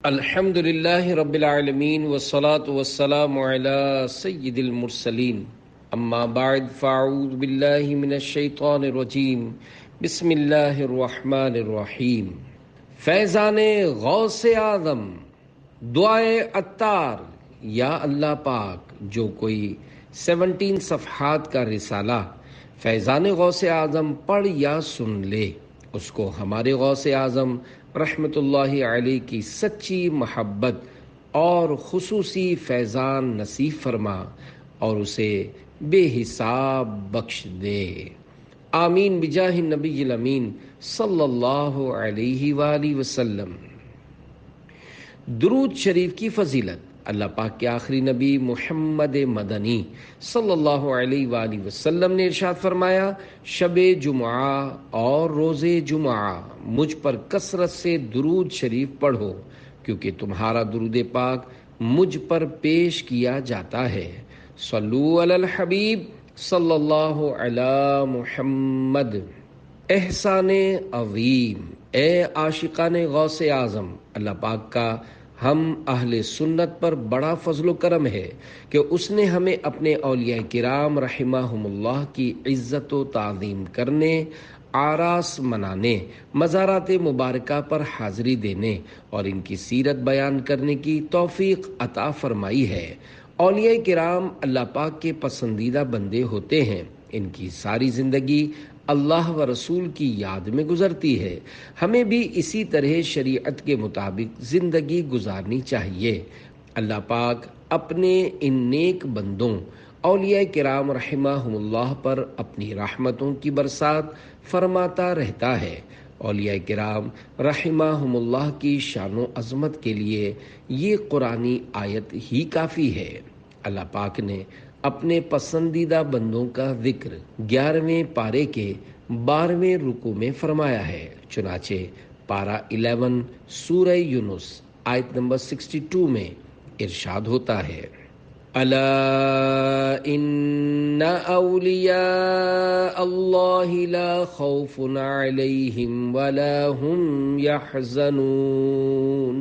الحمد للہ رب العالمین والصلاة والسلام علی سید المرسلین اما بعد فاعوذ باللہ من الشیطان الرجیم بسم اللہ الرحمن الرحیم۔ فیضان غوث اعظم، دعائے عطار۔ یا اللہ پاک، جو کوئی 17 صفحات کا رسالہ فیضان غوث اعظم پڑھ یا سن لے، اس کو ہمارے غوث اعظم رحمت اللہ علیہ کی سچی محبت اور خصوصی فیضان نصیب فرما اور اسے بے حساب بخش دے، آمین بجاہ النبی الامین صلی اللہ علیہ وآلہ وسلم۔ درود شریف کی فضیلت۔ اللہ پاک کے آخری نبی محمد مدنی صلی اللہ علیہ وآلہ وسلم نے ارشاد فرمایا، شب جمعہ اور روز جمعہ مجھ پر کثرت سے درود شریف پڑھو، کیونکہ تمہارا درود پاک مجھ پر پیش کیا جاتا ہے۔ صلو علی الحبیب صلی اللہ علی محمد۔ احسان عظیم۔ اے عاشقان غوث اعظم، اللہ پاک کا ہم اہل سنت پر بڑا فضل و کرم ہے کہ اس نے ہمیں اپنے اولیاء کرام رحمہم اللہ کی عزت و تعظیم کرنے، آراس منانے، مزارات مبارکہ پر حاضری دینے اور ان کی سیرت بیان کرنے کی توفیق عطا فرمائی ہے۔ اولیاء کرام اللہ پاک کے پسندیدہ بندے ہوتے ہیں، ان کی ساری زندگی اللہ و رسول کی یاد میں گزرتی ہے۔ ہمیں بھی اسی طرح شریعت کے مطابق زندگی گزارنی چاہیے۔ اللہ پاک اپنے ان نیک بندوں اولیاء کرام رحمہم اللہ پر اپنی رحمتوں کی برسات فرماتا رہتا ہے۔ اولیاء کرام رحمہم اللہ کی شان و عظمت کے لیے یہ قرآنی آیت ہی کافی ہے۔ اللہ پاک نے اپنے پسندیدہ بندوں کا ذکر 11ویں پارے کے 12ویں رکوع میں فرمایا ہے۔ چنانچہ پارہ 11 سورہ یونس آیت نمبر 62 میں ارشاد ہوتا ہے، الا ان اولیاء اللہ لا خوف علیہم ولا هم یحزنون۔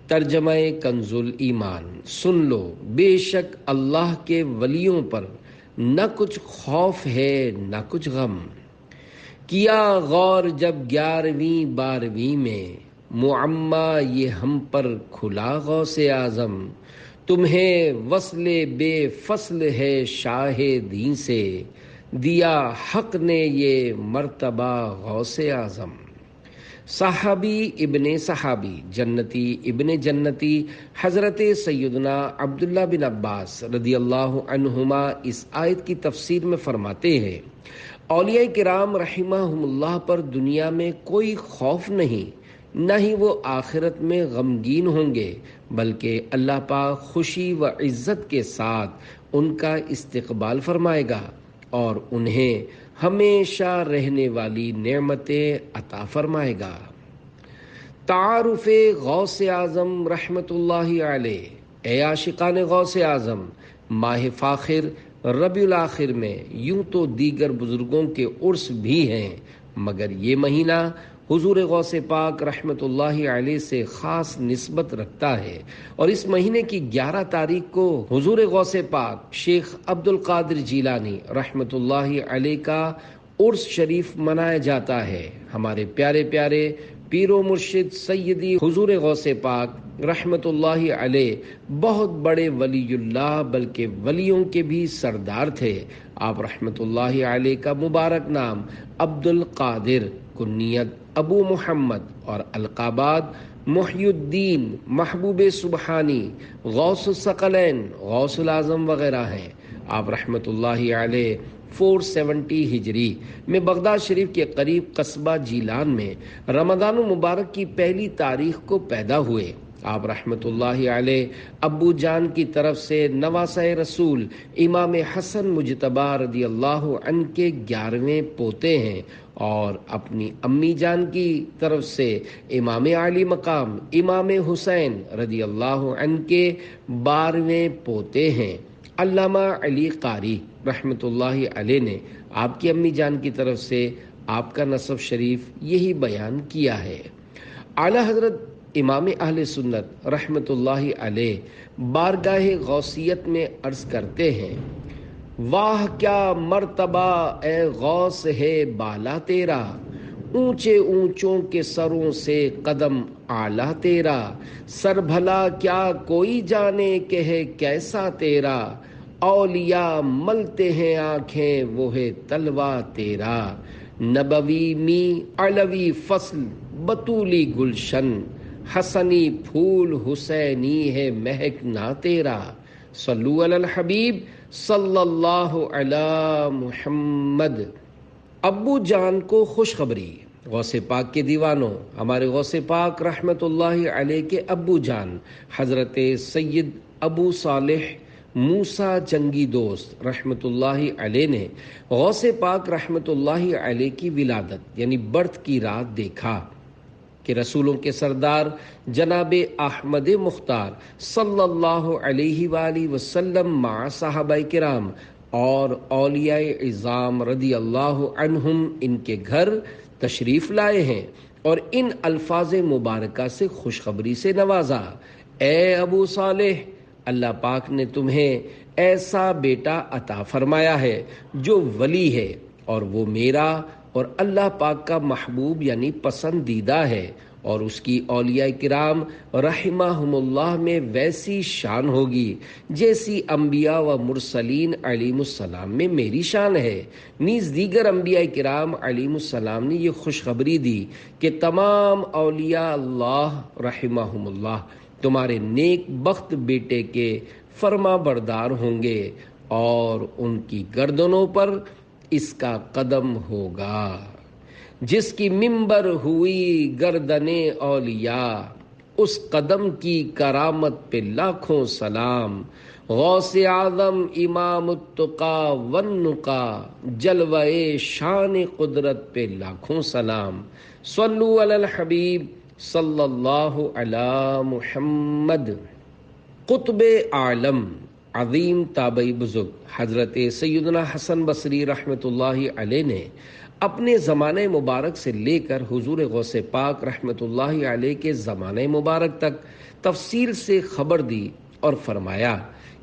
ترجمہ کنز ایمان۔ سن لو، بے شک اللہ کے ولیوں پر نہ کچھ خوف ہے نہ کچھ غم۔ کیا غور جب 11ویں 12ویں میں معمہ یہ ہم پر کھلا غوث اعظم، تمہیں وصل بے فصل ہے شاہ دین سے، دیا حق نے یہ مرتبہ غوث اعظم۔ صحابی ابن صحابی، جنتی ابن جنتی حضرت سیدنا عبداللہ بن عباس رضی اللہ عنہما اس آیت کی تفسیر میں فرماتے ہیں، اولیاء کرام رحمہم اللہ پر دنیا میں کوئی خوف نہیں، نہ ہی وہ آخرت میں غمگین ہوں گے، بلکہ اللہ پاک خوشی و عزت کے ساتھ ان کا استقبال فرمائے گا اور انہیں ہمیشہ رہنے والی نعمتیں عطا فرمائے گا۔ تعارف غوث اعظم رحمت اللہ علیہ۔ اے عاشقان غوث اعظم، ماہ فاخر ربیع الاخر میں یوں تو دیگر بزرگوں کے عرس بھی ہیں، مگر یہ مہینہ حضور غوث پاک رحمت اللہ علیہ سے خاص نسبت رکھتا ہے، اور اس مہینے کی 11 تاریخ کو حضور غوث پاک شیخ عبد القادر جیلانی رحمت اللہ علیہ کا عرس شریف منایا جاتا ہے۔ ہمارے پیارے پیارے پیر و مرشد سیدی حضور غوث پاک رحمت اللہ علیہ بہت بڑے ولی اللہ، بلکہ ولیوں کے بھی سردار تھے۔ آپ رحمت اللہ علیہ کا مبارک نام عبد القادر، کنیت ابو محمد اور القابات محی الدین، محبوب سبحانی، غوث الثقلین، غوث العظم وغیرہ ہیں۔ آپ رحمت اللہ علیہ 470 ہجری میں بغداد شریف کے قریب قصبہ جیلان میں رمضان المبارک کی پہلی تاریخ کو پیدا ہوئے۔ آپ رحمت اللہ علیہ ابو جان کی طرف سے نواسہ رسول امام حسن مجتبی رضی اللہ عنہ کے 11ویں پوتے ہیں، اور اپنی امی جان کی طرف سے امام علی مقام امام حسین رضی اللہ عنہ کے 12ویں پوتے ہیں۔ علامہ علی قاری رحمت اللہ علیہ نے آپ کی امی جان کی طرف سے آپ کا نسب شریف یہی بیان کیا ہے۔ اعلیٰ حضرت امام اہل سنت رحمت اللہ علیہ بارگاہ غوثیت میں عرض کرتے ہیں، واہ کیا مرتبہ اے غوث ہے بالا تیرا، اونچے اونچوں کے سروں سے قدم اعلیٰ تیرا، سر بھلا کیا کوئی جانے کہ ہے کیسا تیرا، اولیاء ملتے ہیں آنکھیں وہ ہے تلوا تیرا، نبوی می علوی فصل بطولی گلشن، حسنی پھول حسینی ہے مہکنا تیرا، صلو علی الحبیب صلی اللہ علی محمد۔ ابو جان کو خوشخبری۔ غوث پاک کے دیوانوں، ہمارے غوث پاک رحمت اللہ علیہ کے ابو جان حضرت سید ابو صالح موسیٰ جنگی دوست رحمت اللہ علیہ نے غوث پاک رحمت اللہ علیہ کی ولادت یعنی برتھ کی رات دیکھا کہ رسولوں کے سردار جناب احمد مختار صلی اللہ علیہ وآلہ وسلم مع صحابہ کرام اور اولیاء عظام رضی اللہ عنہم ان کے گھر تشریف لائے ہیں اور ان الفاظ مبارکہ سے خوشخبری سے نوازا، اے ابو صالح، اللہ پاک نے تمہیں ایسا بیٹا عطا فرمایا ہے جو ولی ہے اور وہ میرا اور اللہ پاک کا محبوب یعنی پسندیدہ ہے، اور اس کی اولیاء کرام رحمہم اللہ میں ویسی شان ہوگی جیسی انبیاء و مرسلین علیہم السلام میں میری شان ہے۔ نیز دیگر انبیاء کرام علیہم السلام نے یہ خوشخبری دی کہ تمام اولیاء اللہ رحمہم اللہ تمہارے نیک بخت بیٹے کے فرما بردار ہوں گے اور ان کی گردنوں پر اس کا قدم ہوگا، جس کی منبر ہوئی گردن اولیاء، اس قدم کی کرامت پہ لاکھوں سلام، غوث اعظم امام التقا والنقا، جلوہ شان قدرت پہ لاکھوں سلام، صلو علی الحبیب صلی اللہ علی محمد۔ قطب عالم عظیم تابعی بزرگ حضرت سیدنا حسن بصری رحمت اللہ علیہ نے اپنے زمانے مبارک سے لے کر حضور غوث پاک رحمت اللہ علیہ کے زمانے مبارک تک تفصیل سے خبر دی اور فرمایا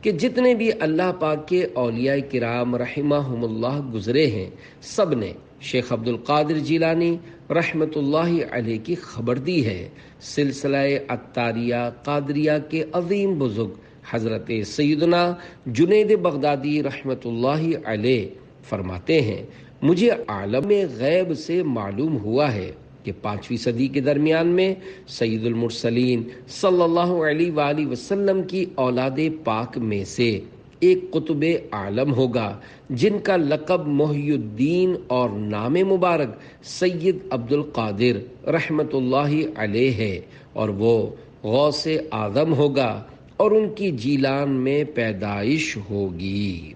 کہ جتنے بھی اللہ پاک کے اولیاء کرام رحمہم اللہ گزرے ہیں سب نے شیخ عبد القادر جیلانی رحمت اللہ علیہ کی خبر دی ہے۔ سلسلہ عطاریہ قادریہ کے عظیم بزرگ حضرت سیدنا جنید بغدادی رحمت اللہ علیہ فرماتے ہیں، مجھے عالم غیب سے معلوم ہوا ہے کہ 5ویں صدی کے درمیان میں سید المرسلین صلی اللہ علیہ وآلہ وسلم کی اولاد پاک میں سے ایک قطب عالم ہوگا جن کا لقب محی الدین اور نام مبارک سید عبد القادر رحمت اللہ علیہ ہے، اور وہ غوث اعظم ہوگا اور ان کی جیلان میں پیدائش ہوگی۔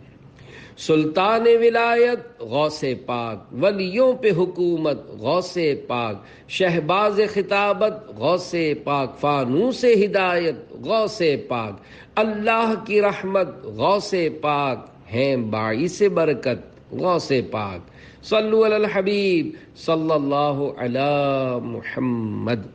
سلطان ولایت غوث پاک، ولیوں پہ حکومت غوث پاک، شہباز خطابت غوث پاک، فانوس ہدایت غوث پاک، اللہ کی رحمت غوث پاک، ہیں باعث برکت غوث پاک، صلو علی الحبیب صلی اللہ علی محمد۔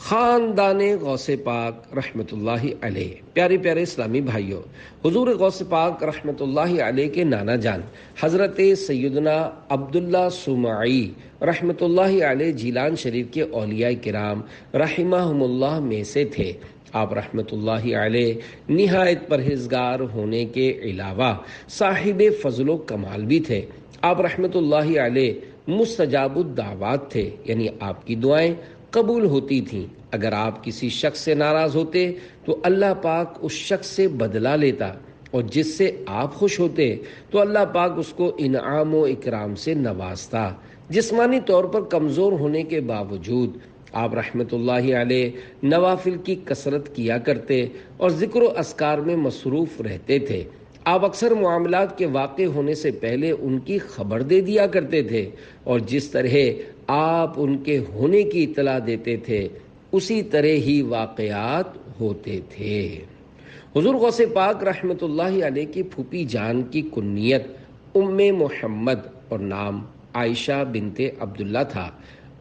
خاندان غوث پاک رحمت اللہ علیہ۔ پیارے پیارے اسلامی بھائیوں، حضور غوث پاک رحمت اللہ علیہ کے نانا جان حضرت سیدنا عبداللہ سمعی رحمت اللہ علیہ جیلان شریف کے اولیاء کرام رحمہم اللہ میں سے تھے۔ آپ رحمت اللہ علیہ نہایت پرہیزگار ہونے کے علاوہ صاحب فضل و کمال بھی تھے۔ آپ رحمت اللہ علیہ مستجاب الدعوات تھے، یعنی آپ کی دعائیں قبول ہوتی تھیں۔ اگر آپ کسی شخص سے ناراض ہوتے تو اللہ پاک اس شخص سے بدلہ لیتا، اور جس سے آپ خوش ہوتے تو اللہ پاک اس کو انعام و اکرام سے نوازتا۔ جسمانی طور پر کمزور ہونے کے باوجود آپ رحمت اللہ علیہ نوافل کی کثرت کیا کرتے اور ذکر و اذکار میں مصروف رہتے تھے۔ آپ اکثر معاملات کے واقع ہونے سے پہلے ان کی خبر دے دیا کرتے تھے، اور جس طرح آپ ان کے ہونے کی اطلاع دیتے تھے اسی طرح ہی واقعات ہوتے تھے۔ حضور غوث پاک رحمت اللہ علیہ کی پھوپھی جان کی کنیت ام محمد اور نام عائشہ بنت عبداللہ تھا۔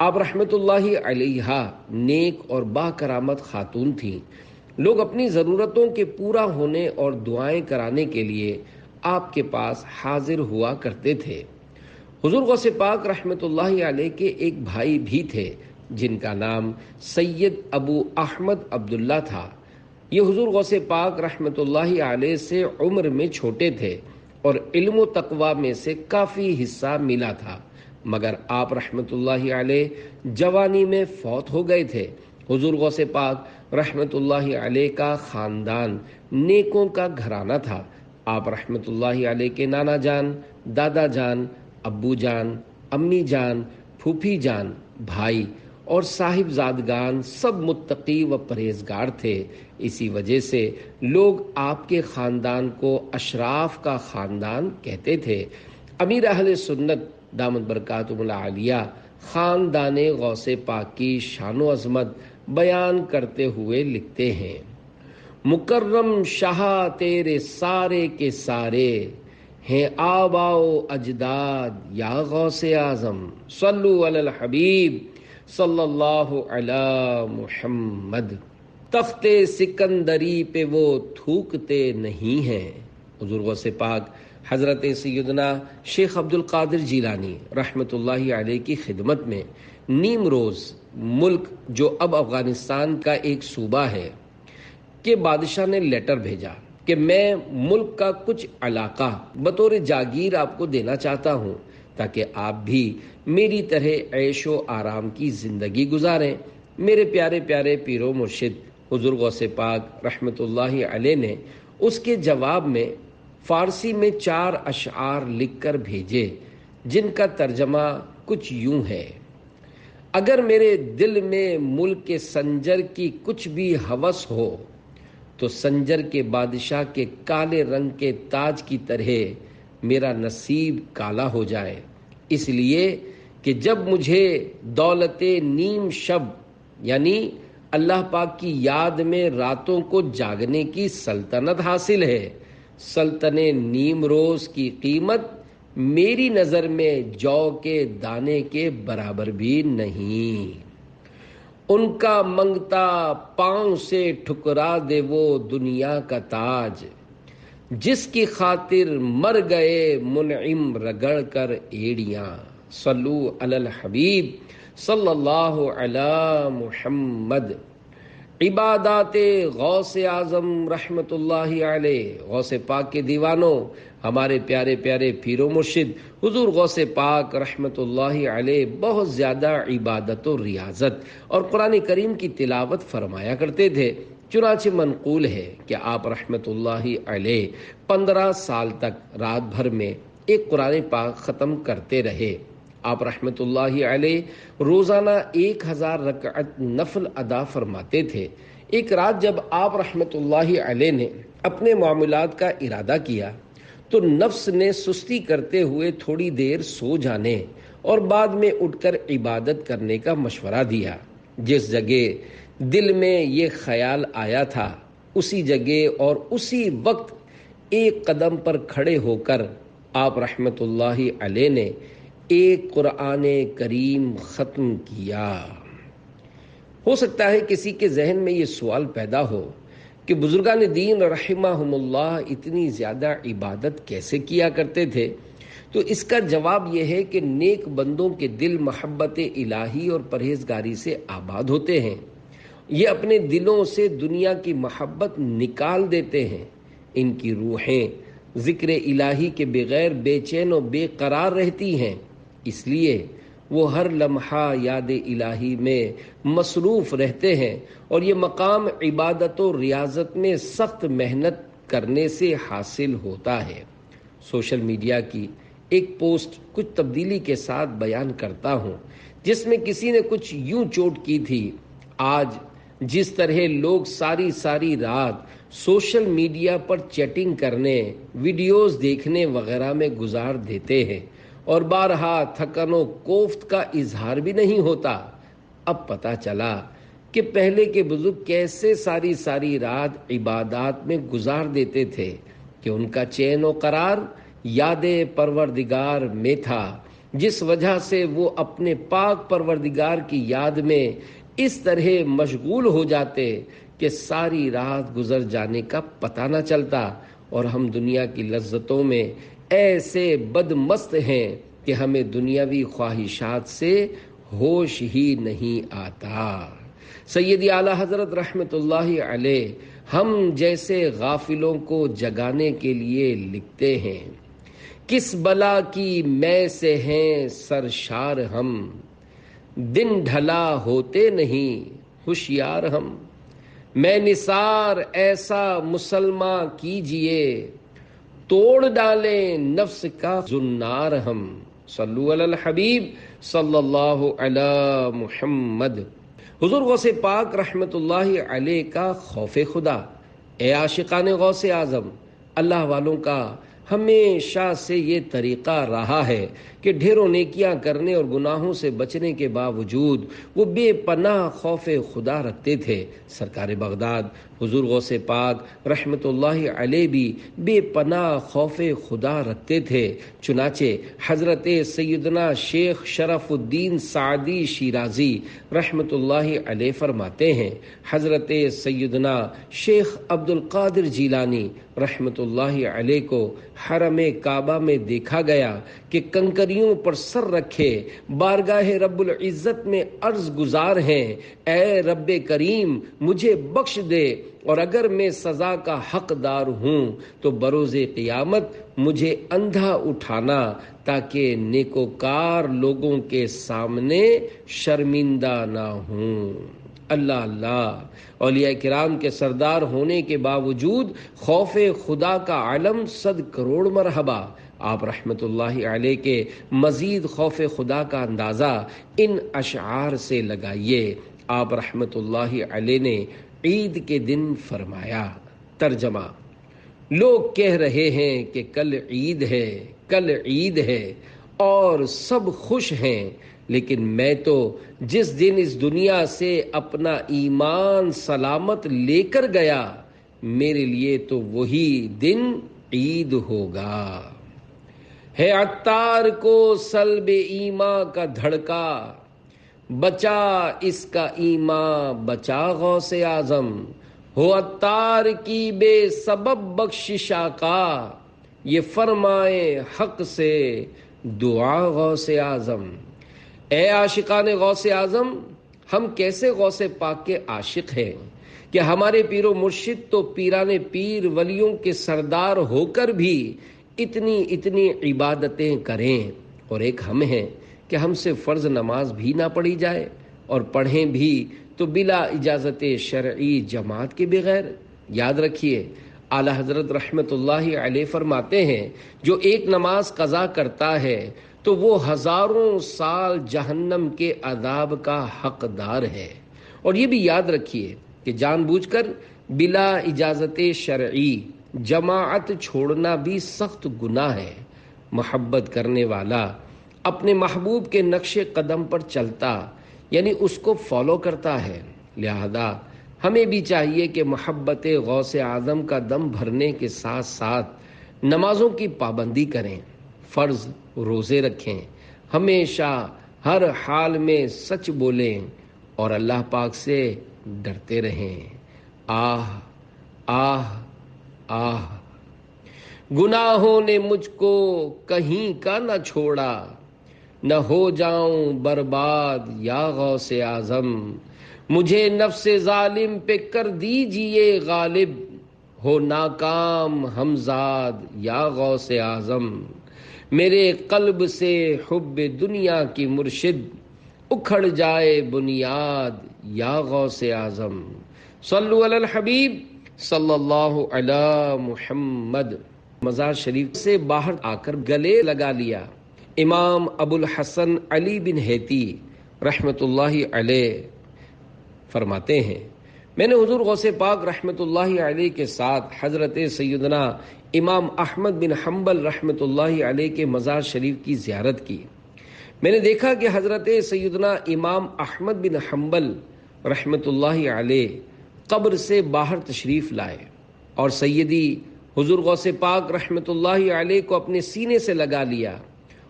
آپ رحمت اللہ علیہ نیک اور با کرامت خاتون تھیں۔ لوگ اپنی ضرورتوں کے پورا ہونے اور دعائیں کرانے کے لیے آپ کے پاس حاضر ہوا کرتے تھے۔ حضور غوث پاک رحمت اللہ علیہ کے ایک بھائی بھی تھے جن کا نام سید ابو احمد عبداللہ تھا۔ یہ حضور غوث پاک رحمت اللہ علیہ سے عمر میں چھوٹے تھے اور علم و تقوی میں سے کافی حصہ ملا تھا، مگر آپ رحمت اللہ علیہ جوانی میں فوت ہو گئے تھے۔ حضور غوث پاک رحمت اللہ علیہ کا خاندان نیکوں کا گھرانہ تھا۔ آپ رحمت اللہ علیہ کے نانا جان، دادا جان، ابو جان، امی جان، پھوپھی جان، بھائی اور صاحب زادگان سب متقی و پرہیزگار تھے۔ اسی وجہ سے لوگ آپ کے خاندان کو اشراف کا خاندان کہتے تھے۔ امیر اہل سنت دامت برکاتہم العالیہ خاندان غوث پاک کی شان و عظمت بیان کرتے ہوئے لکھتے ہیں: مکرم شاہ تیرے سارے کے سارے ہیں آبا و اجداد یا غوث اعظم، صلو علی الحبیب صلی اللہ علی محمد۔ تخت سکندری پہ وہ تھوکتے نہیں ہیں۔ حضور غوث پاک حضرت سیدنا شیخ عبد القادر جیلانی رحمت اللہ علیہ کی خدمت میں نیم روز ملک جو اب افغانستان کا ایک صوبہ ہے کہ بادشاہ نے لیٹر بھیجا کہ میں ملک کا کچھ علاقہ بطور جاگیر آپ کو دینا چاہتا ہوں تاکہ آپ بھی میری طرح عیش و آرام کی زندگی گزاریں۔ میرے پیارے پیارے پیر و مرشد حضور غوث پاک رحمت اللہ علیہ نے اس کے جواب میں فارسی میں 4 اشعار لکھ کر بھیجے جن کا ترجمہ کچھ یوں ہے: اگر میرے دل میں ملک کے سنجر کی کچھ بھی ہوس ہو تو سنجر کے بادشاہ کے کالے رنگ کے تاج کی طرح میرا نصیب کالا ہو جائے، اس لیے کہ جب مجھے دولت نیم شب یعنی اللہ پاک کی یاد میں راتوں کو جاگنے کی سلطنت حاصل ہے، سلطنت نیم روز کی قیمت میری نظر میں جو کے دانے کے برابر بھی نہیں۔ ان کا منگتا پاؤں سے ٹھکرا دے وہ دنیا کا تاج، جس کی خاطر مر گئے منعم رگڑ کر ایڑیاں، صلو علی الحبیب صلی اللہ علی محمد۔ عبادات غوث اعظم رحمت اللہ علیہ، غوث پاک کے دیوانوں، ہمارے پیارے پیارے پیر و مرشد حضور غوث پاک رحمت اللہ علیہ بہت زیادہ عبادت و ریاضت اور قرآن کریم کی تلاوت فرمایا کرتے تھے۔ چنانچہ منقول ہے کہ آپ رحمت اللہ علیہ 15 سال تک رات بھر میں ایک قرآن پاک ختم کرتے رہے۔ آپ رحمت اللہ علیہ روزانہ 1000 رکعت نفل ادا فرماتے تھے۔ ایک رات جب آپ رحمت اللہ علیہ نے اپنے معاملات کا ارادہ کیا تو نفس نے سستی کرتے ہوئے تھوڑی دیر سو جانے اور بعد میں اٹھ کر عبادت کرنے کا مشورہ دیا۔ جس جگہ دل میں یہ خیال آیا تھا اسی جگہ اور اسی وقت ایک قدم پر کھڑے ہو کر آپ رحمت اللہ علیہ نے ایک قرآن کریم ختم کیا۔ ہو سکتا ہے کسی کے ذہن میں یہ سوال پیدا ہو کہ بزرگان دین رحمہم اللہ اتنی زیادہ عبادت کیسے کیا کرتے تھے؟ تو اس کا جواب یہ ہے کہ نیک بندوں کے دل محبت الہی اور پرہیزگاری سے آباد ہوتے ہیں۔ یہ اپنے دلوں سے دنیا کی محبت نکال دیتے ہیں۔ ان کی روحیں ذکر الہی کے بغیر بے چین و بے قرار رہتی ہیں، اس لیے وہ ہر لمحہ یاد الہی میں مصروف رہتے ہیں، اور یہ مقام عبادت و ریاضت میں سخت محنت کرنے سے حاصل ہوتا ہے۔ سوشل میڈیا کی ایک پوسٹ کچھ تبدیلی کے ساتھ بیان کرتا ہوں، جس میں کسی نے کچھ یوں چوٹ کی تھی: آج جس طرح لوگ ساری رات سوشل میڈیا پر چیٹنگ کرنے، ویڈیوز دیکھنے وغیرہ میں گزار دیتے ہیں اور بارہا تھکن و کوفت کا اظہار بھی نہیں ہوتا، اب پتہ چلا کہ پہلے کے بزرگ کیسے ساری رات عبادات میں گزار دیتے تھے کہ ان کا چین و قرار یاد پروردگار میں تھا۔ جس وجہ سے وہ اپنے پاک پروردگار کی یاد میں اس طرح مشغول ہو جاتے کہ ساری رات گزر جانے کا پتہ نہ چلتا، اور ہم دنیا کی لذتوں میں ایسے بدمست ہیں کہ ہمیں دنیاوی خواہشات سے ہوش ہی نہیں آتا۔ سیدی اعلیٰ حضرت رحمت اللہ علیہ ہم جیسے غافلوں کو جگانے کے لیے لکھتے ہیں، کس بلا کی میں سے ہیں سرشار ہم، دن ڈھلا ہوتے نہیں ہوشیار ہم، میں نثار ایسا مسلمان کیجئے، توڑ ڈالیں نفس کا زنار ہم۔ صلو علی الحبیب صلی اللہ علی محمد۔ حضور غوث پاک رحمت اللہ علیہ کا خوف خدا، اے عاشقان غوث اعظم، اللہ والوں کا ہمیشہ سے یہ طریقہ رہا ہے کہ ڈھیروں نیکیاں کرنے اور گناہوں سے بچنے کے باوجود وہ بے پناہ خوف خدا رکھتے تھے۔ سرکار بغداد حضور غوث پاک رحمت اللہ علیہ بھی بے پناہ خوف خدا رکھتے تھے، چنانچہ حضرت سیدنا شیخ شرف الدین سعدی شیرازی رحمت اللہ علیہ فرماتے ہیں، حضرت سیدنا شیخ عبد القادر جیلانی رحمت اللہ علیہ کو حرم کعبہ میں دیکھا گیا کہ کنکریوں پر سر رکھے بارگاہ رب العزت میں عرض گزار ہیں، اے رب کریم مجھے بخش دے، اور اگر میں سزا کا حقدار ہوں تو بروز قیامت مجھے اندھا اٹھانا تاکہ نیکوکار لوگوں کے سامنے شرمندہ نہ ہوں۔ اللہ اللہ، اولیاء کرام کے سردار ہونے کے باوجود خوف خدا کا علم 100 کروڑ مرحبا۔ آپ رحمت اللہ علیہ کے مزید خوف خدا کا اندازہ ان اشعار سے لگائیے۔ آپ رحمت اللہ علیہ نے عید کے دن فرمایا، ترجمہ: لوگ کہہ رہے ہیں کہ کل عید ہے، کل عید ہے، اور سب خوش ہیں، لیکن میں تو جس دن اس دنیا سے اپنا ایمان سلامت لے کر گیا، میرے لیے تو وہی دن عید ہوگا۔ ہے عطار کو سلب ایمان کا دھڑکا، بچا اس کا ایمان بچا غوث اعظم، ہو عطار کی بے سبب بخششا کا، یہ فرمائے حق سے دعا غوث اعظم۔ اے عاشقان غوث اعظم، ہم کیسے غوث پاک کے عاشق ہیں کہ ہمارے پیر و مرشد تو پیران پیر ولیوں کے سردار ہو کر بھی اتنی عبادتیں کریں، اور ایک ہم ہیں کہ ہم سے فرض نماز بھی نہ پڑھی جائے، اور پڑھیں بھی تو بلا اجازت شرعی جماعت کے بغیر۔ یاد رکھیے، اعلیٰ حضرت رحمت اللہ علیہ فرماتے ہیں، جو ایک نماز قضا کرتا ہے تو وہ ہزاروں سال جہنم کے عذاب کا حقدار ہے۔ اور یہ بھی یاد رکھیے کہ جان بوجھ کر بلا اجازت شرعی جماعت چھوڑنا بھی سخت گناہ ہے۔ محبت کرنے والا اپنے محبوب کے نقش قدم پر چلتا، یعنی اس کو فالو کرتا ہے، لہذا ہمیں بھی چاہیے کہ محبت غوث اعظم کا دم بھرنے کے ساتھ ساتھ نمازوں کی پابندی کریں، فرض روزے رکھیں، ہمیشہ ہر حال میں سچ بولیں، اور اللہ پاک سے ڈرتے رہیں۔ آہ آہ آہ، گناہوں نے مجھ کو کہیں کا نہ چھوڑا، نہ ہو جاؤں برباد یا غوث اعظم، مجھے نفس ظالم پہ کر دیجئے غالب، ہو ناکام ہمزاد یا غوث اعظم، میرے قلب سے حب دنیا کی مرشد اکھڑ جائے بنیاد یا غوث اعظم۔ صلو علی الحبیب صلی اللہ علی محمد۔ مزار شریف سے باہر آ کر گلے لگا لیا۔ امام ابو الحسن علی بن ہیتی رحمت اللہ علیہ فرماتے ہیں، میں نے حضور غوث پاک رحمت اللہ علیہ کے ساتھ حضرت سیدنا امام احمد بن حنبل رحمت اللہ علیہ کے مزار شریف کی زیارت کی۔ میں نے دیکھا کہ حضرت سیدنا امام احمد بن حنبل رحمت اللہ علیہ قبر سے باہر تشریف لائے، اور سیدی حضور غوث پاک رحمت اللہ علیہ کو اپنے سینے سے لگا لیا،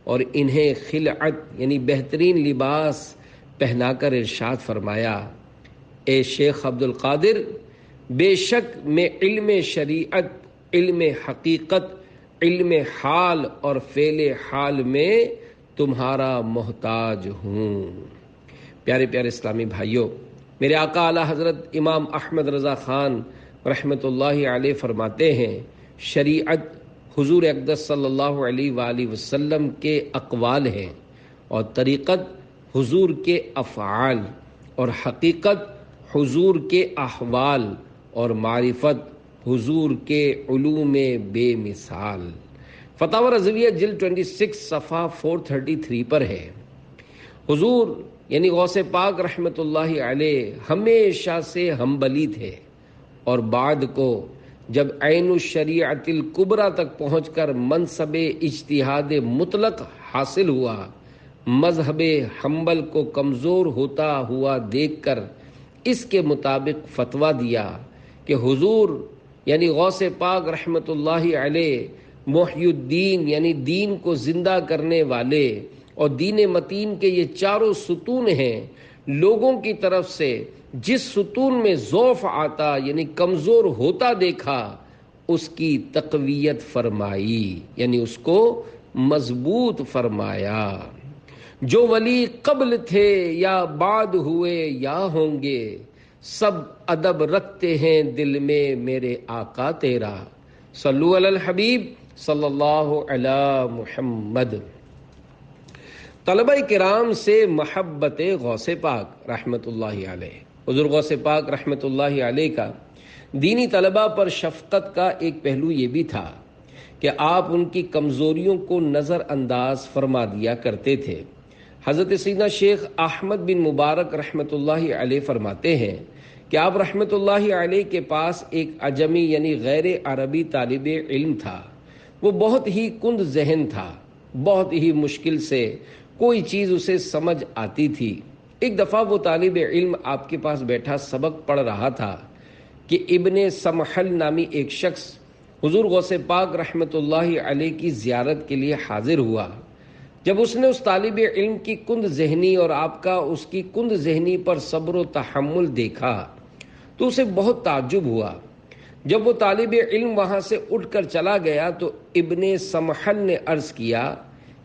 اور انہیں خلعت یعنی بہترین لباس پہنا کر ارشاد فرمایا، اے شیخ عبد القادر، بے شک میں علم شریعت، علم حقیقت، علم حال اور فعل حال میں تمہارا محتاج ہوں۔ پیارے پیارے اسلامی بھائیوں، میرے آقا اعلیٰ حضرت امام احمد رضا خان رحمۃ اللہ علیہ فرماتے ہیں، شریعت حضور اقدس صلی اللہ علیہ وآلہ وسلم کے اقوال ہیں، اور طریقت حضور کے افعال، اور حقیقت حضور کے احوال، اور معرفت حضور کے علوم بے مثال۔ فتاوی رضویہ جلد 26 صفحہ 433 پر ہے۔ حضور یعنی غوث پاک رحمت اللہ علیہ ہمیشہ سے ہمبلی تھے، اور بعد کو جب عین الشریعت الکبریٰ تک پہنچ کر منصب اجتہاد مطلق حاصل ہوا، مذہب حنبل کو کمزور ہوتا ہوا دیکھ کر اس کے مطابق فتویٰ دیا کہ حضور یعنی غوث پاک رحمت اللہ علیہ محی الدین یعنی دین کو زندہ کرنے والے اور دین متین کے یہ چاروں ستون ہیں، لوگوں کی طرف سے جس ستون میں ضعف آتا یعنی کمزور ہوتا دیکھا، اس کی تقویت فرمائی یعنی اس کو مضبوط فرمایا۔ جو ولی قبل تھے یا بعد ہوئے یا ہوں گے، سب ادب رکھتے ہیں دل میں میرے آقا تیرا، صلو علی الحبیب صلی اللہ علی محمد۔ طلبہ کرام سے محبت غوث پاک رحمت اللہ علیہ، حضور غوث پاک رحمت اللہ علیہ کا دینی طلبہ پر شفقت کا ایک پہلو یہ بھی تھا کہ آپ ان کی کمزوریوں کو نظر انداز فرما دیا کرتے تھے۔ حضرت سیدنا شیخ احمد بن مبارک رحمت اللہ علیہ فرماتے ہیں کہ آپ رحمت اللہ علیہ کے پاس ایک عجمی یعنی غیر عربی طالب علم تھا۔ وہ بہت ہی کند ذہن تھا، بہت ہی مشکل سے کوئی چیز اسے سمجھ آتی تھی۔ ایک دفعہ وہ طالب علم آپ کے پاس بیٹھا سبق پڑھ رہا تھا کہ ابن سمحل نامی ایک شخص حضور غوث پاک رحمت اللہ علیہ کی زیارت کے لیے حاضر ہوا۔ جب اس نے اس طالب علم کی کند ذہنی اور آپ کا اس کی کند ذہنی پر صبر و تحمل دیکھا تو اسے بہت تعجب ہوا۔ جب وہ طالب علم وہاں سے اٹھ کر چلا گیا تو ابن سمحل نے عرض کیا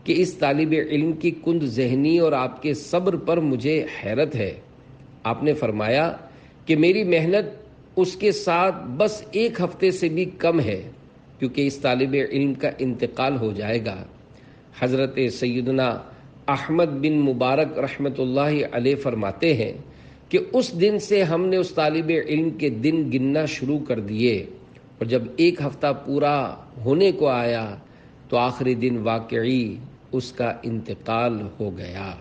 کہ اس طالب علم کی کند ذہنی اور آپ کے صبر پر مجھے حیرت ہے۔ آپ نے فرمایا کہ میری محنت اس کے ساتھ بس ایک ہفتے سے بھی کم ہے، کیونکہ اس طالب علم کا انتقال ہو جائے گا۔ حضرت سیدنا احمد بن مبارک رحمت اللہ علیہ فرماتے ہیں کہ اس دن سے ہم نے اس طالب علم کے دن گننا شروع کر دیے، اور جب ایک ہفتہ پورا ہونے کو آیا تو آخری دن واقعی اس کا انتقال ہو گیا۔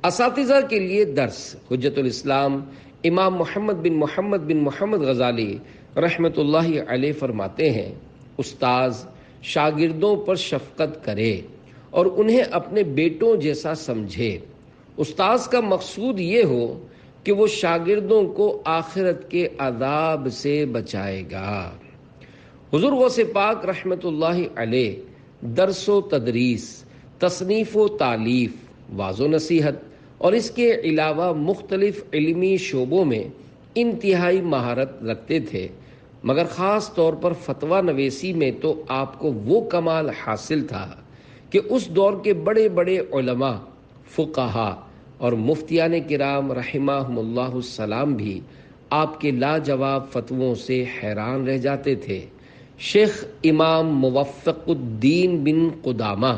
اساتذہ کے لیے درس۔ حجت الاسلام امام محمد بن محمد غزالی رحمت اللہ علیہ فرماتے ہیں، استاذ شاگردوں پر شفقت کرے اور انہیں اپنے بیٹوں جیسا سمجھے۔ استاذ کا مقصود یہ ہو کہ وہ شاگردوں کو آخرت کے عذاب سے بچائے گا۔ حضور غوث پاک رحمت اللہ علیہ درس و تدریس، تصنیف و تالیف، واعظ و نصیحت اور اس کے علاوہ مختلف علمی شعبوں میں انتہائی مہارت رکھتے تھے، مگر خاص طور پر فتویٰ نویسی میں تو آپ کو وہ کمال حاصل تھا کہ اس دور کے بڑے بڑے علماء، فقہاء اور مفتیان کرام رحمہم اللہ السلام بھی آپ کے لاجواب فتووں سے حیران رہ جاتے تھے۔ شیخ امام موفق الدین بن قدامہ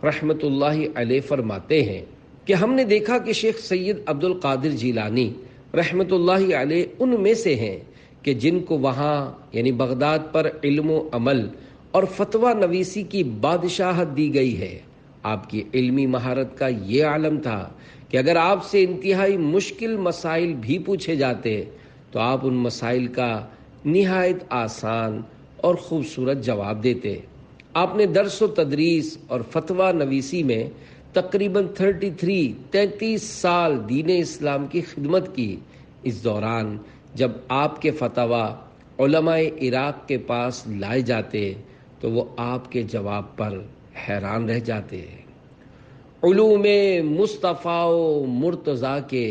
رحمت اللہ علیہ فرماتے ہیں کہ ہم نے دیکھا کہ شیخ سید عبد القادر جیلانی رحمت اللہ علیہ ان میں سے ہیں کہ جن کو وہاں یعنی بغداد پر علم و عمل اور فتویٰ نویسی کی بادشاہت دی گئی ہے۔ آپ کی علمی مہارت کا یہ عالم تھا کہ اگر آپ سے انتہائی مشکل مسائل بھی پوچھے جاتے تو آپ ان مسائل کا نہایت آسان اور خوبصورت جواب دیتے۔ آپ نے درس و تدریس اور فتویٰ نویسی میں تقریباً 33 سال دین اسلام کی خدمت کی۔ اس دوران جب آپ کے فتویٰ علماء عراق کے پاس لائے جاتے تو وہ آپ کے جواب پر حیران رہ جاتے ہیں۔ علوم مصطفیٰ و مرتضیٰ کے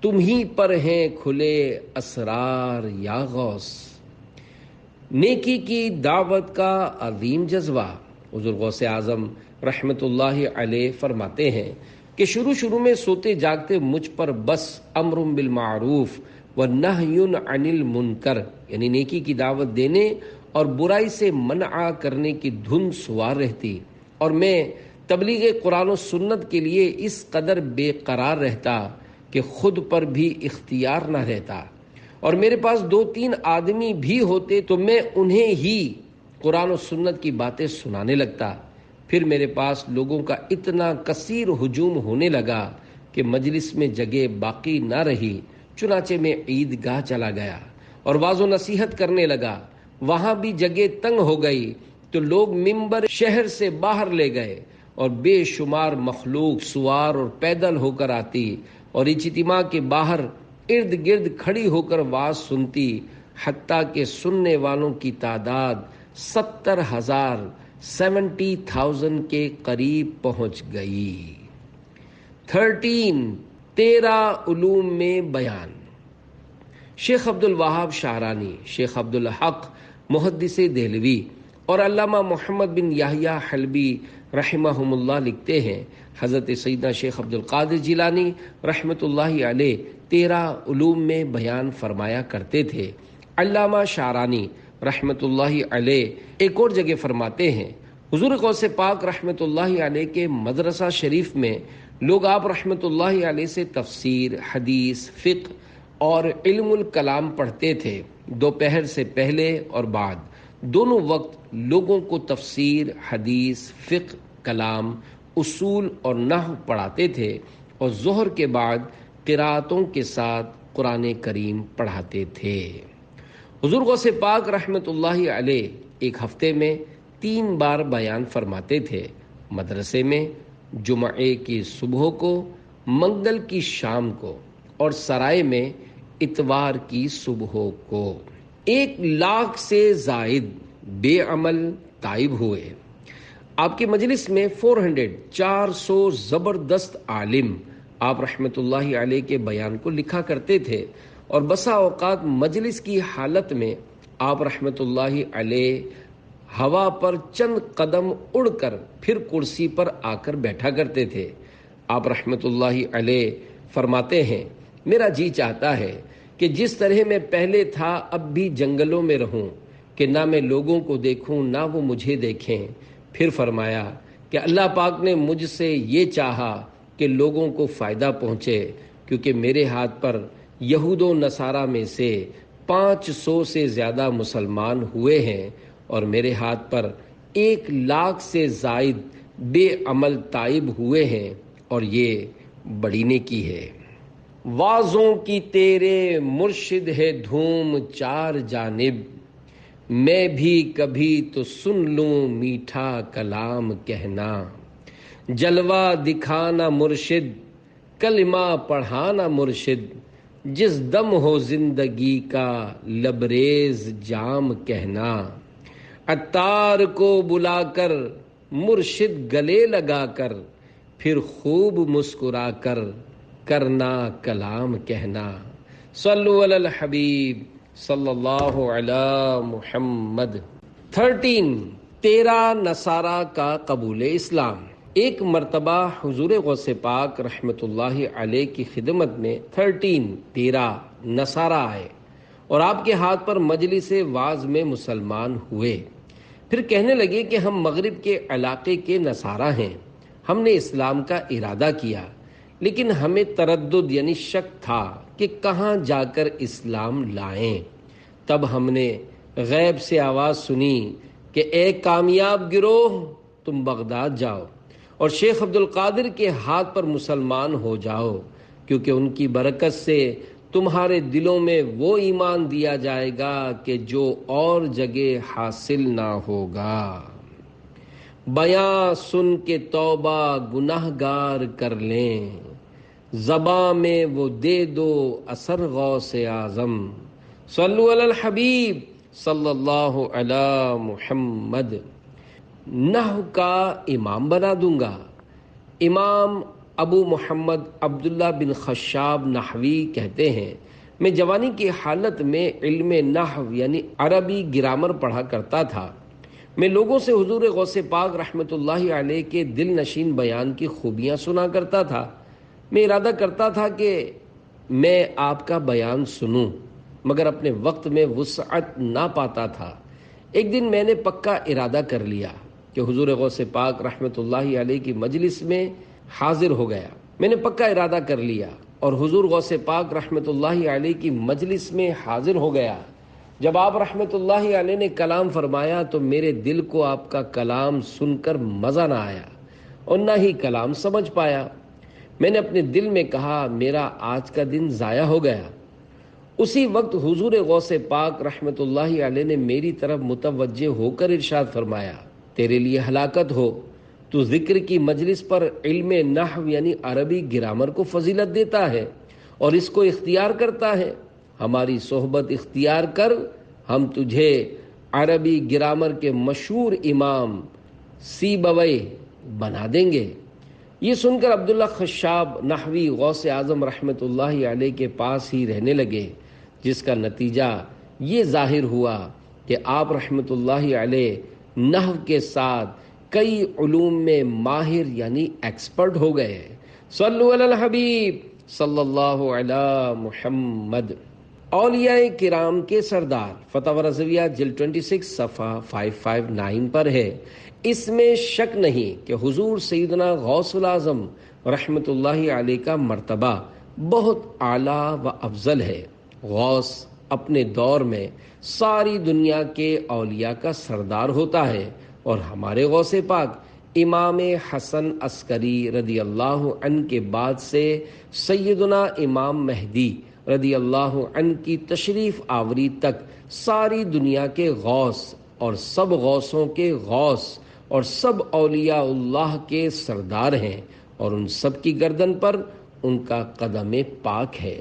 تم ہی پر ہیں کھلے اسرار یا غوث۔ نیکی کی دعوت کا عظیم جذبہ۔ حضور غوث اعظم رحمت اللہ علیہ فرماتے ہیں کہ شروع میں سوتے جاگتے مجھ پر بس امر بالمعروف و نہی عن المنکر، یعنی نیکی کی دعوت دینے اور برائی سے منع کرنے کی دھن سوار رہتی، اور میں تبلیغ قرآن و سنت کے لیے اس قدر بے قرار رہتا کہ خود پر بھی اختیار نہ رہتا، اور میرے پاس 2-3 آدمی بھی ہوتے تو میں انہیں ہی قرآن و سنت کی باتیں سنانے لگتا۔ پھر میرے پاس لوگوں کا اتنا کثیر ہجوم ہونے لگا کہ مجلس میں جگہ باقی نہ رہی، چنانچہ میں عیدگاہ چلا گیا اور واعظ و نصیحت کرنے لگا۔ وہاں بھی جگہ تنگ ہو گئی تو لوگ ممبر شہر سے باہر لے گئے، اور بے شمار مخلوق سوار اور پیدل ہو کر آتی اور اجتماع کے باہر ارد گرد کھڑی ہو کر واعظ سنتی، حتیٰ کہ سننے والوں کی تعداد 70,000 کے قریب پہنچ گئی۔ 13 علوم میں بیان۔ شیخ عبد الوہاب شعرانی، شیخ عبد الحق محدث دہلوی اور علامہ محمد بن یحییٰ حلبی رحمہم اللہ لکھتے ہیں، حضرت سیدنا شیخ عبد القادر جیلانی رحمت اللہ علیہ 13 علوم میں بیان فرمایا کرتے تھے۔ علامہ شعرانی رحمت اللہ علیہ ایک اور جگہ فرماتے ہیں، حضور غوث پاک رحمت اللہ علیہ کے مدرسہ شریف میں لوگ آپ رحمت اللہ علیہ سے تفسیر، حدیث، فقہ اور علم الکلام پڑھتے تھے۔ دوپہر سے پہلے اور بعد دونوں وقت لوگوں کو تفسیر، حدیث، فقہ، کلام، اصول اور نحو پڑھاتے تھے، اور ظہر کے بعد قرأتوں کے ساتھ قرآن کریم پڑھاتے تھے۔ حضور غوث پاک رحمت اللہ علیہ ایک ہفتے میں 3 بار بیان فرماتے تھے، مدرسے میں جمعے کی صبح کو، منگل کی شام کو، اور سرائے میں اتوار کی صبح کو۔ 1,00,000 سے زائد بے عمل تائب ہوئے۔ آپ کے مجلس میں 400 زبردست عالم آپ رحمت اللہ علیہ کے بیان کو لکھا کرتے تھے، اور بسا اوقات مجلس کی حالت میں آپ رحمت اللہ علیہ ہوا پر چند قدم اڑ کر پھر کرسی پر آ کر بیٹھا کرتے تھے۔ آپ رحمت اللہ علیہ فرماتے ہیں، میرا جی چاہتا ہے کہ جس طرح میں پہلے تھا اب بھی جنگلوں میں رہوں، کہ نہ میں لوگوں کو دیکھوں نہ وہ مجھے دیکھیں۔ پھر فرمایا کہ اللہ پاک نے مجھ سے یہ چاہا کہ لوگوں کو فائدہ پہنچے، کیونکہ میرے ہاتھ پر یہود و نصارہ میں سے 500 سے زیادہ مسلمان ہوئے ہیں، اور میرے ہاتھ پر 1,00,000 سے زائد بے عمل تائب ہوئے ہیں، اور یہ بڑی نیکی ہے۔ واعظوں کی تیرے مرشد ہے دھوم 4 جانب، میں بھی کبھی تو سن لوں میٹھا کلام کہنا۔ جلوہ دکھانا مرشد، کلمہ پڑھانا مرشد، جس دم ہو زندگی کا لبریز جام کہنا۔ عطار کو بلا کر مرشد گلے لگا کر، پھر خوب مسکرا کر کرنا کلام کہنا۔ صلو علی الحبیب صلی اللہ علی محمد۔ 13 نصارہ کا قبول اسلام۔ ایک مرتبہ حضور غوث پاک رحمت اللہ علیہ کی خدمت میں 13 نصارہ آئے، اور آپ کے ہاتھ پر مجلس واعظ میں مسلمان ہوئے۔ پھر کہنے لگے کہ ہم مغرب کے علاقے کے نصارہ ہیں، ہم نے اسلام کا ارادہ کیا، لیکن ہمیں تردد یعنی شک تھا کہ کہاں جا کر اسلام لائیں۔ تب ہم نے غیب سے آواز سنی کہ اے کامیاب گروہ، تم بغداد جاؤ اور شیخ عبد القادر کے ہاتھ پر مسلمان ہو جاؤ، کیونکہ ان کی برکت سے تمہارے دلوں میں وہ ایمان دیا جائے گا کہ جو اور جگہ حاصل نہ ہوگا۔ بیاں سن کے توبہ گناہگار کر لیں، زباں میں وہ دے دو اثر غوث اعظم۔ صلو علی الحبیب صلی اللہ علی محمد۔ نحو کا امام بنا دوں گا۔ امام ابو محمد عبداللہ بن خشاب نحوی کہتے ہیں، میں جوانی کی حالت میں علم نحو یعنی عربی گرامر پڑھا کرتا تھا۔ میں لوگوں سے حضور غوث پاک رحمۃ اللہ علیہ کے دل نشین بیان کی خوبیاں سنا کرتا تھا۔ میں ارادہ کرتا تھا کہ میں آپ کا بیان سنوں، مگر اپنے وقت میں وسعت نہ پاتا تھا۔ ایک دن میں نے پکا ارادہ کر لیا کہ حضور غوث پاک رحمۃ اللہ علیہ کی مجلس میں حاضر ہو گیا۔ میں نے پکا ارادہ کر لیا اور حضور غوث پاک رحمۃ اللہ علیہ کی مجلس میں حاضر ہو گیا۔ جب آپ رحمۃ اللہ علیہ نے کلام فرمایا تو میرے دل کو آپ کا کلام سن کر مزہ نہ آیا اور نہ ہی کلام سمجھ پایا۔ میں نے اپنے دل میں کہا، میرا آج کا دن ضائع ہو گیا۔ اسی وقت حضور غوث پاک رحمۃ اللہ علیہ نے میری طرف متوجہ ہو کر ارشاد فرمایا، تیرے لیے ہلاکت ہو، تو ذکر کی مجلس پر علم نحو یعنی عربی گرامر کو فضیلت دیتا ہے اور اس کو اختیار کرتا ہے۔ ہماری صحبت اختیار کر، ہم تجھے عربی گرامر کے مشہور امام سیبویہ بنا دیں گے۔ یہ سن کر عبداللہ خشاب نحوی غوث اعظم رحمۃ اللہ علیہ کے پاس ہی رہنے لگے، جس کا نتیجہ یہ ظاہر ہوا کہ آپ رحمۃ اللہ علیہ نحو کے ساتھ کئی علوم میں ماہر یعنی ایکسپرٹ ہو گئے۔ صلو علی الحبیب صلی اللہ علی محمد۔ اولیاء کرام کے سردار فتاوی رضویہ جلد 26 صفحہ 559 پر ہے۔ اس میں شک نہیں کہ حضور سیدنا غوث العظم رحمۃ اللہ علیہ کا مرتبہ بہت اعلیٰ و افضل ہے۔ غوث اپنے دور میں ساری دنیا کے اولیاء کا سردار ہوتا ہے اور ہمارے غوث پاک امام حسن عسکری رضی اللہ عنہ کے بعد سے سیدنا امام مہدی رضی اللہ عنہ کی تشریف آوری تک ساری دنیا کے غوث اور سب غوثوں کے غوث اور سب اولیاء اللہ کے سردار ہیں اور ان سب کی گردن پر ان کا قدم پاک ہے۔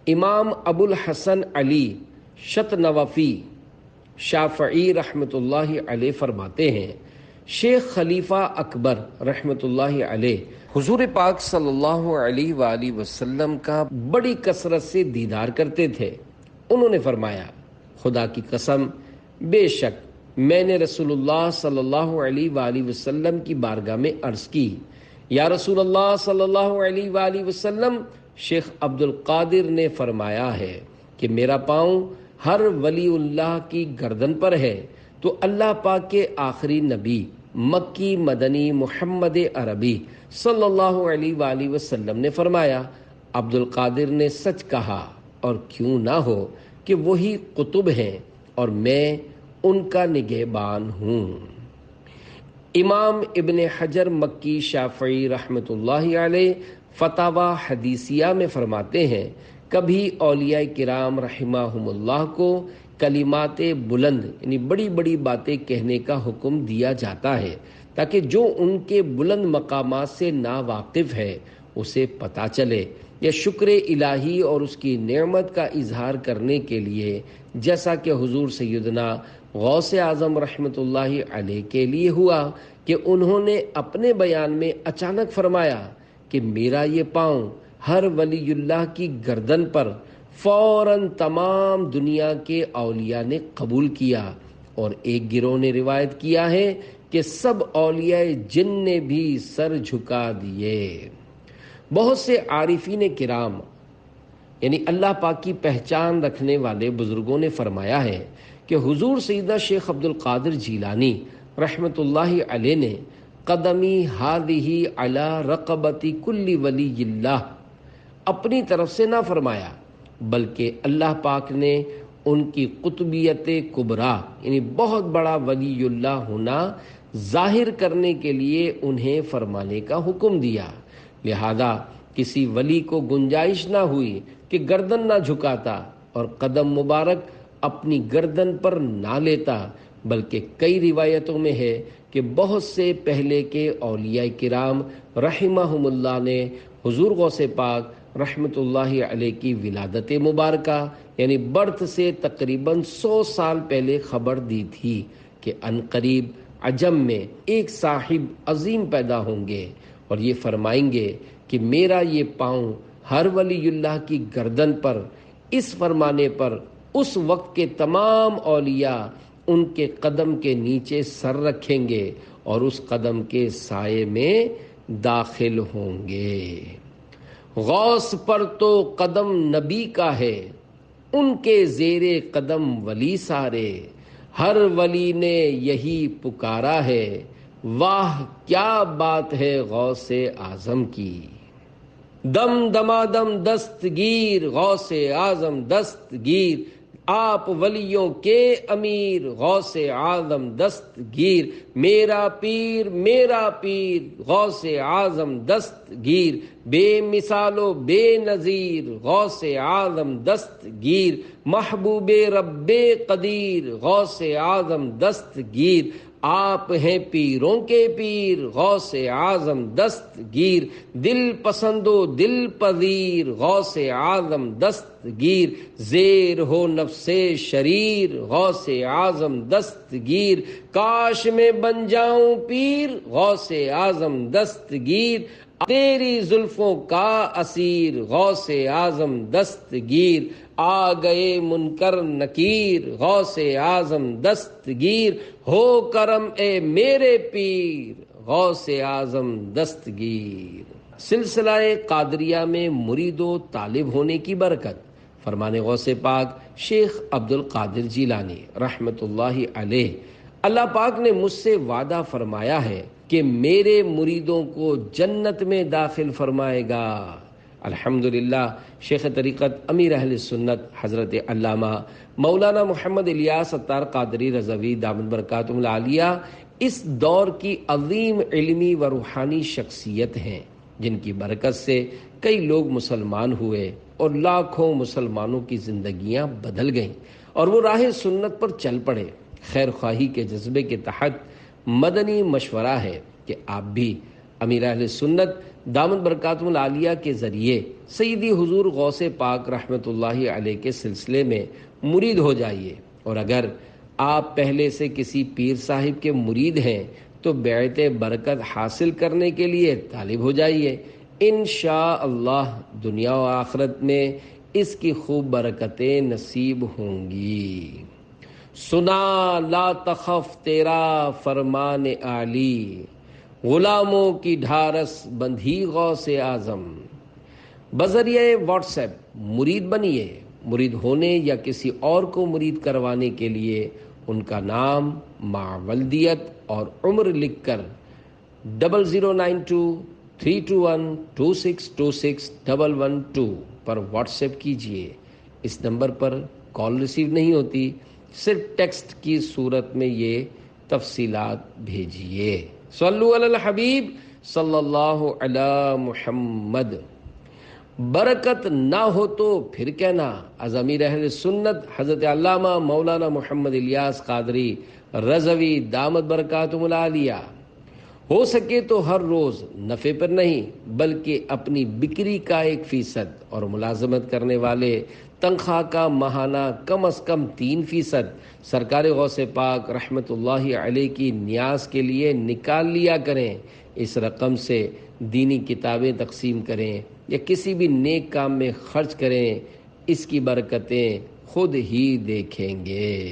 امام ابو الحسن علی شتنوفی شافعی رحمۃ اللہ علیہ فرماتے ہیں، شیخ خلیفہ اکبر رحمۃ اللہ علیہ حضور پاک صلی اللہ علیہ وآلہ وسلم کا بڑی کثرت سے دیدار کرتے تھے۔ انہوں نے فرمایا، خدا کی قسم، بے شک میں نے رسول اللہ صلی اللہ علیہ وآلہ وسلم کی بارگاہ میں عرض کی، یا رسول اللہ صلی اللہ علیہ وآلہ وسلم، شیخ عبد القادر نے فرمایا ہے کہ میرا پاؤں ہر ولی اللہ کی گردن پر ہے، تو اللہ پاک کے آخری نبی مکی مدنی محمد عربی صلی اللہ علیہ وآلہ وسلم نے فرمایا، عبد القادر نے سچ کہا، اور کیوں نہ ہو کہ وہی قطب ہیں اور میں ان کا نگہبان ہوں۔ امام ابن حجر مکی شافعی رحمۃ اللہ علیہ فتاوی حدیثیہ میں فرماتے ہیں، کبھی اولیاء کرام رحمہم اللہ کو کلمات بلند یعنی بڑی بڑی باتیں کہنے کا حکم دیا جاتا ہے تاکہ جو ان کے بلند مقامات سے ناواقف ہے اسے پتہ چلے، یا شکر الہی اور اس کی نعمت کا اظہار کرنے کے لیے، جیسا کہ حضور سیدنا غوث اعظم رحمۃ اللہ علیہ کے لیے ہوا کہ انہوں نے اپنے بیان میں اچانک فرمایا کہ میرا یہ پاؤں ہر ولی اللہ کی گردن پر، فوراً تمام دنیا کے اولیاء نے قبول کیا، اور ایک گروہ نے روایت کیا ہے کہ سب اولیاء جن نے بھی سر جھکا دیے۔ بہت سے عارفین کرام یعنی اللہ پاک کی پہچان رکھنے والے بزرگوں نے فرمایا ہے کہ حضور سیدنا شیخ عبد القادر جیلانی رحمۃ اللہ علیہ نے قدمی ہذہ علی رقبۃ کل ولی اللہ اپنی طرف سے نہ فرمایا، بلکہ اللہ پاک نے ان کی قطبیت کبریٰ یعنی بہت بڑا ولی اللہ ہونا ظاہر کرنے کے لیے انہیں فرمانے کا حکم دیا۔ لہذا کسی ولی کو گنجائش نہ ہوئی کہ گردن نہ جھکاتا اور قدم مبارک اپنی گردن پر نہ لیتا، بلکہ کئی روایتوں میں ہے کہ بہت سے پہلے کے اولیاء کرام رحمہم اللہ نے حضور غوث پاک رحمۃ اللہ علیہ کی ولادت مبارکہ یعنی برتھ سے تقریباً 100 سال پہلے خبر دی تھی کہ عنقریب عجم میں ایک صاحب عظیم پیدا ہوں گے اور یہ فرمائیں گے کہ میرا یہ پاؤں ہر ولی اللہ کی گردن پر اس فرمانے پر اس وقت کے تمام اولیاء ان کے قدم کے نیچے سر رکھیں گے اور اس قدم کے سائے میں داخل ہوں گے۔ غوث پر تو قدم نبی کا ہے، ان کے زیر قدم ولی سارے، ہر ولی نے یہی پکارا ہے، واہ کیا بات ہے غوث اعظم کی۔ دم دمادم دستگیر غوث اعظم دستگیر، آپ ولیوں کے امیر غوث اعظم دستگیر، میرا پیر غوث اعظم دستگیر، بے مثال و بے نظیر غوث اعظم دستگیر، محبوب رب قدیر غوث اعظم دستگیر، آپ ہیں پیروں کے پیر غوث اعظم دستگیر، دل پسند و دل پذیر غوث اعظم دستگیر، زیر ہو نفس شریر غوث اعظم دستگیر، کاش میں بن جاؤں پیر غوث اعظم دستگیر، تیری زلفوں کا اسیر غوث اعظم دستگیر، آ گئے منکر نکیر غوث اعظم دستگیر، ہو کرم اے میرے پیر غوث اعظم دستگیر۔ سلسلہ قادریہ میں مرید و طالب ہونے کی برکت، فرمان غوث پاک شیخ عبد القادر جیلانی رحمت اللہ علیہ۔ اللہ پاک نے مجھ سے وعدہ فرمایا ہے کہ میرے مریدوں کو جنت میں داخل فرمائے گا۔ الحمدللہ شیخ طریقت امیر اہل سنت حضرت علامہ مولانا محمد الیاس اتار قادری رضوی دامت برکاتہ العالیہ اس دور کی عظیم علمی و روحانی شخصیت ہیں، جن کی برکت سے کئی لوگ مسلمان ہوئے اور لاکھوں مسلمانوں کی زندگیاں بدل گئیں اور وہ راہ سنت پر چل پڑے۔ خیر خواہی کے جذبے کے تحت مدنی مشورہ ہے کہ آپ بھی امیر اہل سنت دامت برکاتہ العالیہ کے ذریعے سیدی حضور غوث پاک رحمت اللہ علیہ کے سلسلے میں مرید ہو جائیے، اور اگر آپ پہلے سے کسی پیر صاحب کے مرید ہیں تو بیعت برکت حاصل کرنے کے لیے طالب ہو جائیے۔ انشاءاللہ دنیا و آخرت میں اس کی خوب برکتیں نصیب ہوں گی۔ سنا لا تخف تیرا فرمان عالی، غلاموں کی ڈھارس بندھی غوث اعظم۔ بذریعہ واٹس ایپ مرید بنیے۔ مرید ہونے یا کسی اور کو مرید کروانے کے لیے ان کا نام مع ولدیت اور عمر لکھ کر 0092-321-2626-112 پر واٹس ایپ کیجیے۔ اس نمبر پر کال ریسیو نہیں ہوتی، صرف ٹیکسٹ کی صورت میں یہ تفصیلات بھیجیے۔ صلو علی الحبیب صلی اللہ علی محمد۔ برکت نہ ہو تو پھر کہنا، از امیر اہل سنت حضرت علامہ مولانا محمد الیاس قادری رضوی دامت برکاتہ العالیہ۔ ہو سکے تو ہر روز نفع پر نہیں بلکہ اپنی بکری کا 1% اور ملازمت کرنے والے تنخواہ کا ماہانہ کم از کم 3% سرکار غوث پاک رحمت اللہ علیہ کی نیاز کے لیے نکال لیا کریں۔ اس رقم سے دینی کتابیں تقسیم کریں یا کسی بھی نیک کام میں خرچ کریں، اس کی برکتیں خود ہی دیکھیں گے۔